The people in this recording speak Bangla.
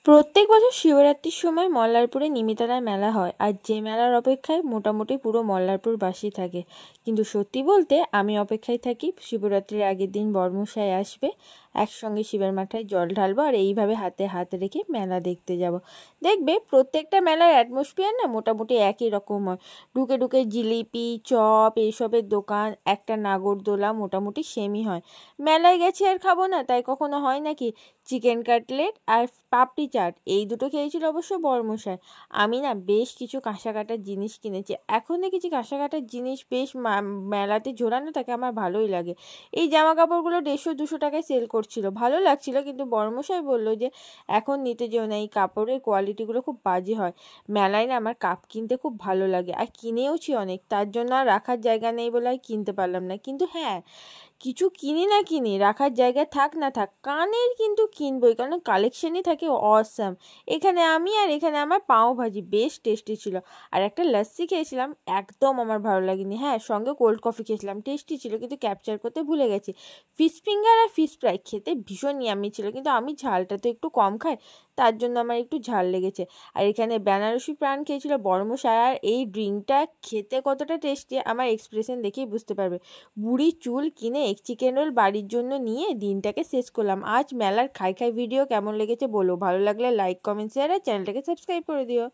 প্রত্যেক বছর শিবরাত্রির সময় মল্লারপুরে নিমিতলায় মেলা হয়, আর যে মেলার অপেক্ষায় মোটামুটি পুরো মল্লারপুরবাসী থাকে। কিন্তু সত্যি বলতে আমি অপেক্ষায় থাকি শিবরাত্রির আগের দিন বরমশাই আসবে, একসঙ্গে শিবের মাথায় জল ঢালবো আর এইভাবে হাতে হাত রেখে মেলা দেখতে যাব। দেখবে প্রত্যেকটা মেলার অ্যাটমসফিয়ার না মোটামুটি একই রকম হয়। ঢুকে ঢুকে জিলিপি চপ এইসবের দোকান, একটা নাগরদোলা, মোটামুটি সেমই হয়। মেলায় গেছি আর খাবো না তাই কখনো হয় নাকি? চিকেন কাটলেট আর পাপড়ি চাট এই দুটো খেয়েছিল অবশ্য বড়মশাই। আমি না বেশ কিছু কাঁসা কাটার জিনিস কিনেছি। এখন দেখেছি কাঁসা কাটার জিনিস বেশ মেলাতে ঝোলানো থাকে, আমার ভালোই লাগে। এই জামা কাপড়গুলো 150-200 টাকায় সেল করছিল, ভালো লাগছিল, কিন্তু বড়মশাই বললো যে এখন নিতে যেও না, এই কাপড়ের কোয়ালিটিগুলো খুব বাজে হয়। মেলায় না আমার কাপ কিনতে খুব ভালো লাগে, আর কিনেওছি অনেক, তার জন্য আর রাখার জায়গা নেই বলে আর কিনতে পারলাম না। কিন্তু হ্যাঁ, কিছু কিনি না কিনি, রাখার জায়গা থাক না থাক, কানের কিন্তু কিনবই, কারণ কালেকশনই থাকে অসাম। এখানে আমি আর এখানে আমার পাও ভাজি বেশ টেস্টি ছিল। আর একটা লস্যি খেয়েছিলাম, একদম আমার ভালো লাগেনি। হ্যাঁ, সঙ্গে কোল্ড কফি খেয়েছিলাম, টেস্টি ছিল, কিন্তু ক্যাপচার করতে ভুলে গেছি। ফিশ ফিঙ্গার আর ফিশ ফ্রাই খেতে ভীষণ ইয়ামি ছিল, কিন্তু আমি ঝালটা তো একটু কম খাই, তার জন্য আমার একটু ঝাল লেগেছে। আর এখানে বেনারসি প্রাণ খেয়েছিল বড়মশাই, আর এই ড্রিঙ্কটা খেতে কতটা টেস্টি আমার এক্সপ্রেশন দেখেই বুঝতে পারবে। বুড়ি চুল কিনে এক চিকেন রোল বাড়ির জন্য নিয়ে দিনটাকে শেষ করলাম। আজ মেলার খাই খাই ভিডিও কেমন লেগেছে বলো, ভালো লাগলে লাইক কমেন্ট শেয়ার আর চ্যানেলটাকে সাবস্ক্রাইব করে দিও।